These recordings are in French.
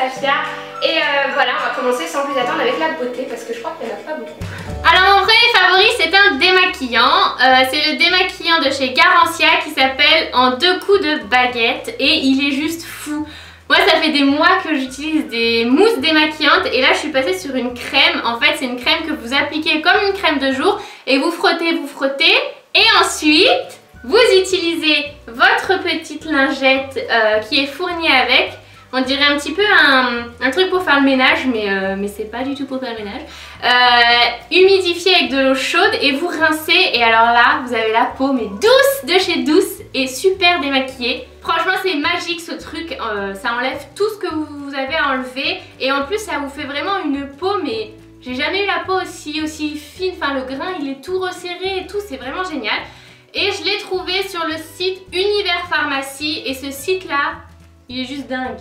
Safia. Et voilà, on va commencer sans plus attendre avec la beauté parce que je crois qu'il n'y en a pas beaucoup. Alors mon premier favori c'est un démaquillant, c'est le démaquillant de chez Garancia qui s'appelle En 2 coups de baguette et il est juste fou. Moi ça fait des mois que j'utilise des mousses démaquillantes et là je suis passée sur une crème. En fait c'est une crème que vous appliquez comme une crème de jour et vous frottez et ensuite vous utilisez votre petite lingette qui est fournie avec. On dirait un petit peu un truc pour faire le ménage, mais c'est pas du tout pour faire le ménage. Humidifié avec de l'eau chaude et vous rincez. Et alors là, vous avez la peau mais douce de chez Douce et super démaquillée. Franchement, c'est magique ce truc. Ça enlève tout ce que vous avez à enlever. Et en plus, ça vous fait vraiment une peau, mais j'ai jamais eu la peau aussi fine. Enfin, le grain, il est tout resserré et tout. C'est vraiment génial. Et je l'ai trouvé sur le site Univers Pharmacie. Et ce site-là, il est juste dingue.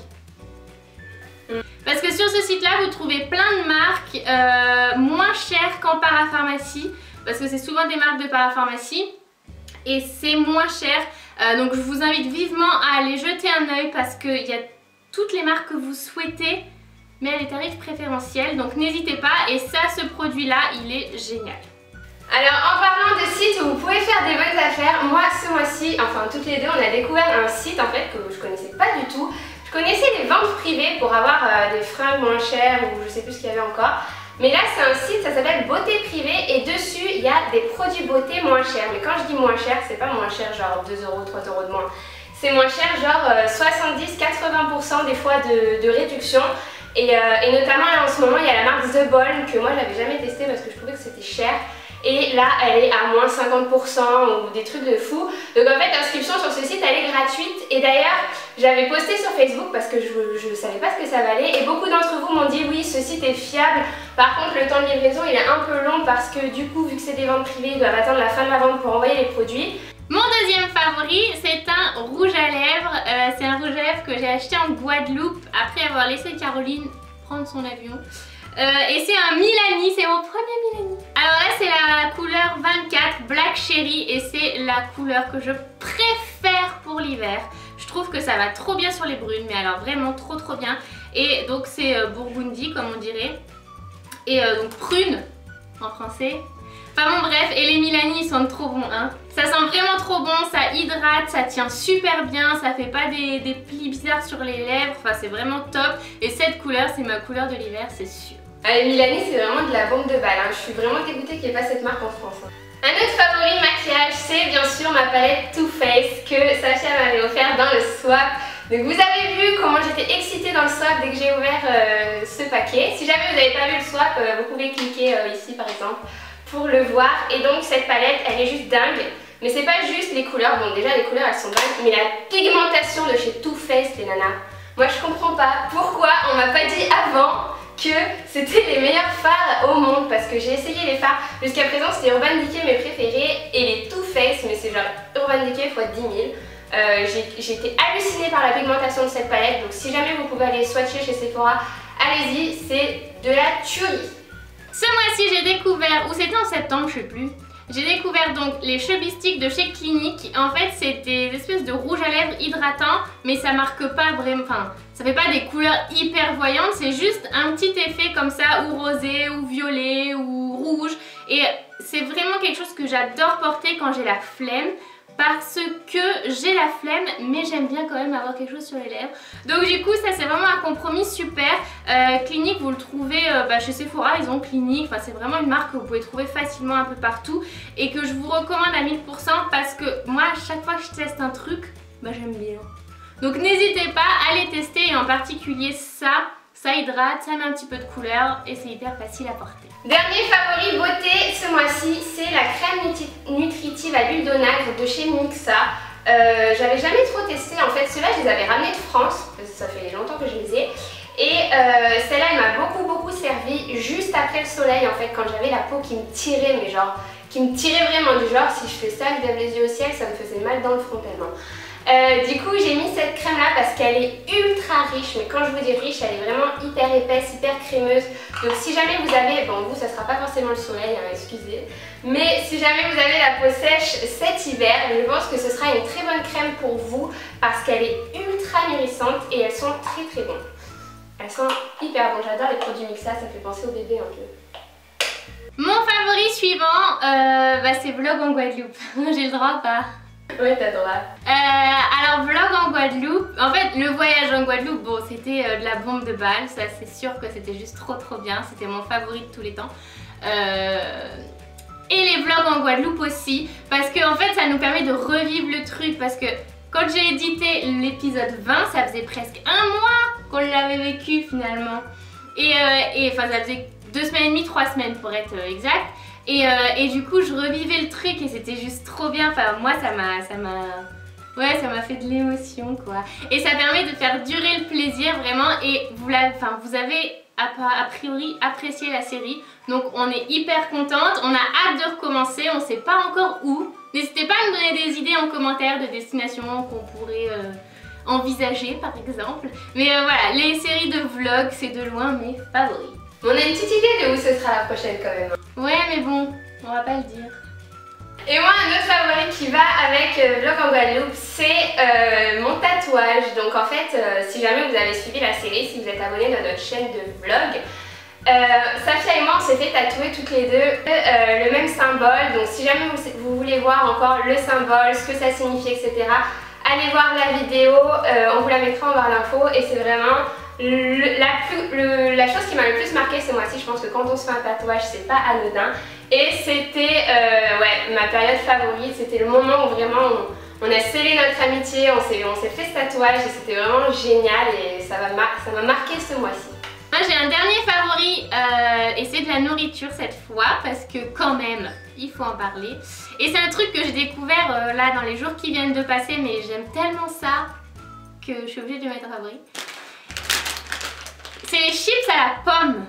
Parce que sur ce site là vous trouvez plein de marques moins chères qu'en parapharmacie. Parce que c'est souvent des marques de parapharmacie et c'est moins cher. Donc je vous invite vivement à aller jeter un œil parce qu'il y a toutes les marques que vous souhaitez mais à des tarifs préférentiels. Donc n'hésitez pas et ça, ce produit là il est génial. Alors en parlant de sites où vous pouvez faire des bonnes affaires, moi ce mois-ci, enfin toutes les deux, on a découvert un site en fait que je connaissais pas du tout. Je connaissais les ventes privées pour avoir des fringues moins chères ou je sais plus ce qu'il y avait encore. Mais là c'est un site, ça s'appelle Beauté Privée et dessus il y a des produits beauté moins chers. Mais quand je dis moins cher, c'est pas moins cher genre 2 euros, 3 euros de moins. C'est moins cher genre 70-80% des fois de réduction. Et notamment là en ce moment il y a la marque The Balm que moi j'avais jamais testé parce que je trouvais que c'était cher. Et là elle est à moins 50% ou des trucs de fou. Donc en fait l'inscription sur ce site elle est gratuite. Et d'ailleurs j'avais posté sur Facebook parce que je savais pas ce que ça valait. Et beaucoup d'entre vous m'ont dit oui ce site est fiable. Par contre le temps de livraison il est un peu long parce que du coup vu que c'est des ventes privées ils doivent attendre la fin de la vente pour envoyer les produits. Mon deuxième favori c'est un rouge à lèvres. C'est un rouge à lèvres que j'ai acheté en Guadeloupe après avoir laissé Caroline prendre son avion. Et c'est un Milani, c'est mon premier Milani. Alors là c'est la couleur 24 Black Cherry et c'est la couleur que je préfère pour l'hiver. Je trouve que ça va trop bien sur les brunes, mais alors vraiment trop bien. Et donc c'est Burgundy comme on dirait. Et donc prune en français. Enfin bon bref, et les Milani ils sentent trop bon hein. Ça sent vraiment trop bon, ça hydrate, ça tient super bien, ça fait pas des plis bizarres sur les lèvres, enfin c'est vraiment top. Et cette couleur c'est ma couleur de l'hiver c'est sûr. Allez, Milani c'est vraiment de la bombe de balle, hein. Je suis vraiment dégoûtée qu'il n'y ait pas cette marque en France. Hein. Un autre favori maquillage c'est bien sûr ma palette Too Faced que Safia m'avait offert dans le swap. Donc vous avez vu comment j'étais excitée dans le swap dès que j'ai ouvert ce paquet. Si jamais vous n'avez pas vu le swap, vous pouvez cliquer ici par exemple pour le voir. Et donc cette palette elle est juste dingue. Mais c'est pas juste les couleurs, bon déjà les couleurs elles sont dingues, mais la pigmentation de chez Too Faced les nanas. Moi je comprends pas pourquoi on m'a pas dit avant que c'était les meilleurs fards au monde parce que j'ai essayé les fards. Jusqu'à présent c'était Urban Decay mes préférés et les Too Faced, mais c'est genre Urban Decay x 10 000. J'ai été hallucinée par la pigmentation de cette palette, donc si jamais vous pouvez aller swatcher chez Sephora, allez-y, c'est de la tuerie. Ce mois-ci j'ai découvert, ou c'était en septembre je sais plus, j'ai découvert donc les Chubby Sticks de chez Clinique. En fait c'est des espèces de rouge à lèvres hydratants mais ça marque pas vraiment, enfin ça fait pas des couleurs hyper voyantes, c'est juste un petit effet comme ça ou rosé ou violet ou rouge. Et c'est vraiment quelque chose que j'adore porter quand j'ai la flemme. Parce que j'ai la flemme mais j'aime bien quand même avoir quelque chose sur les lèvres. Donc du coup ça c'est vraiment un compromis super. Clinique vous le trouvez chez Sephora, ils ont Clinique. Enfin c'est vraiment une marque que vous pouvez trouver facilement un peu partout. Et que je vous recommande à 1000% parce que moi à chaque fois que je teste un truc, j'aime bien. Donc n'hésitez pas à les tester et en particulier ça hydrate, ça met un petit peu de couleur et c'est hyper facile à porter. Dernier favori beauté ce mois-ci, c'est la crème nutritive à l'huile d'onagre de chez Mixa. J'avais jamais trop testé en fait, ceux-là je les avais ramenés de France, parce que ça fait longtemps que je les ai. Et celle-là elle m'a beaucoup servi juste après le soleil en fait, quand j'avais la peau qui me tirait, mais genre qui me tirait vraiment, du genre si je fais ça, je lève les yeux au ciel, ça me faisait mal dans le front tellement. Du coup j'ai mis cette crème là parce qu'elle est ultra riche, mais quand je vous dis riche elle est vraiment hyper épaisse, hyper crémeuse. Donc si jamais vous avez, bon vous ça sera pas forcément le soleil, hein, excusez, mais si jamais vous avez la peau sèche cet hiver, je pense que ce sera une très bonne crème pour vous parce qu'elle est ultra nourrissante et elles sont très bonnes. Elles sont hyper bonnes, j'adore les produits Mixa, ça fait penser au bébé un peu. Mon favori suivant, c'est Vlog en Guadeloupe. J'ai le droit ou pas? Ouais, t'as le droit. Alors Vlog en Guadeloupe, en fait le voyage en Guadeloupe, bon c'était de la bombe de balle, ça c'est sûr que c'était juste trop bien, c'était mon favori de tous les temps. Et les vlogs en Guadeloupe aussi, parce que en fait ça nous permet de revivre le truc, parce que quand j'ai édité l'épisode 20, ça faisait presque un mois qu'on l'avait vécu finalement. Et enfin ça faisait 2 semaines et demie, 3 semaines pour être exact. Et du coup je revivais le truc et c'était juste trop bien, enfin moi ça m'a fait de l'émotion quoi. Et ça permet de faire durer le plaisir vraiment, et vous avez a priori apprécié la série, donc on est hyper contente, on a hâte de recommencer, on sait pas encore où. N'hésitez pas à nous donner des idées en commentaire de destinations qu'on pourrait envisager par exemple. Mais voilà, les séries de vlogs c'est de loin mes favoris. On a une petite idée de où ce sera la prochaine quand même. Ouais mais bon, on va pas le dire. Et moi, un autre favori qui va avec Vlog en Guadeloupe, c'est mon tatouage. Donc en fait, si jamais vous avez suivi la série, si vous êtes abonné dans notre chaîne de vlog, Safia et moi on s'est fait tatouer toutes les deux le même symbole. Donc si jamais vous voulez voir encore le symbole, ce que ça signifie, etc., allez voir la vidéo, on vous la mettra en barre d'infos. Et c'est vraiment la chose qui m'a le plus marqué ce mois-ci. Je pense que quand on se fait un tatouage, c'est pas anodin. Et c'était ma période favorite, c'était le moment où vraiment on a scellé notre amitié, on s'est fait ce tatouage et c'était vraiment génial et ça m'a marqué ce mois-ci. Moi j'ai un dernier favori et c'est de la nourriture cette fois, parce que quand même il faut en parler. Et c'est un truc que j'ai découvert là dans les jours qui viennent de passer, mais j'aime tellement ça que je suis obligée de le mettre en favori. C'est les chips à la pomme.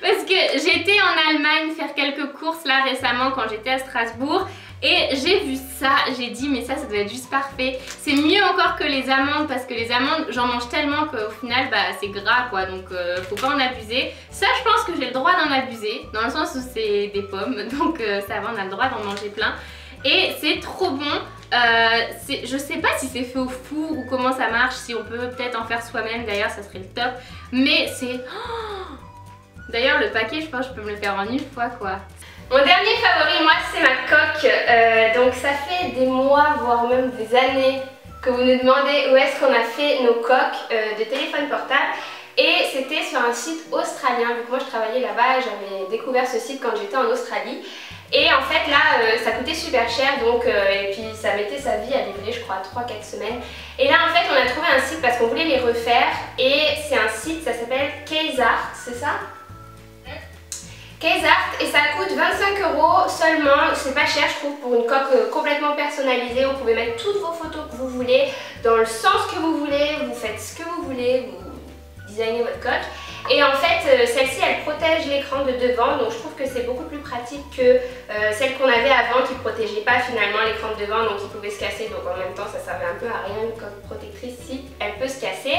Parce que j'étais en Allemagne faire quelques courses là récemment quand j'étais à Strasbourg, et j'ai vu ça, j'ai dit mais ça doit être juste parfait. C'est mieux encore que les amandes, parce que les amandes j'en mange tellement qu'au final c'est gras quoi, donc faut pas en abuser. Ça je pense que j'ai le droit d'en abuser, dans le sens où c'est des pommes, donc ça va, on a le droit d'en manger plein. Et c'est trop bon. Je sais pas si c'est fait au four ou comment ça marche, si on peut peut-être en faire soi-même d'ailleurs, ça serait le top. Mais c'est... D'ailleurs le paquet je pense que je peux me le faire en une fois quoi. Mon dernier favori moi c'est ma coque, donc ça fait des mois voire même des années que vous nous demandez où est-ce qu'on a fait nos coques de téléphone portable. Et c'était sur un site australien, vu que moi je travaillais là-bas, j'avais découvert ce site quand j'étais en Australie. Et en fait là ça coûtait super cher, donc et puis ça mettait sa vie à livrer je crois 3-4 semaines. Et là en fait on a trouvé un site parce qu'on voulait les refaire, et c'est un site, ça s'appelle Keysart, c'est ça? Keysart, et ça coûte 25 € seulement, c'est pas cher je trouve pour une coque complètement personnalisée. Vous pouvez mettre toutes vos photos que vous voulez, dans le sens que vous voulez, vous faites ce que vous voulez, vous designez votre coque. Et en fait celle-ci elle protège l'écran de devant, donc je trouve que c'est beaucoup plus pratique que celle qu'on avait avant qui ne protégeait pas finalement l'écran de devant, donc il pouvait se casser, donc en même temps ça servait un peu à rien une coque protectrice si elle peut se casser.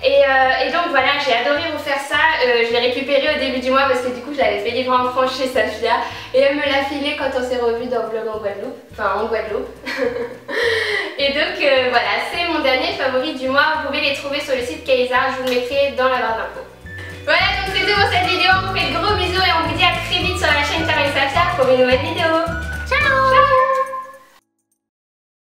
Et donc voilà, j'ai adoré vous faire ça, je l'ai récupéré au début du mois parce que du coup je l'avais fait livrer en France chez Safia, et elle me l'a filé quand on s'est revu dans Vlog en Guadeloupe, enfin en Guadeloupe. Et donc voilà, c'est mon dernier favori du mois, vous pouvez les trouver sur le site Keysart, je vous le mettrai dans la barre d'infos. Voilà, donc c'est tout pour cette vidéo, on vous fait de gros bisous et on vous dit à très vite sur la chaîne Tara et Safia pour une nouvelle vidéo.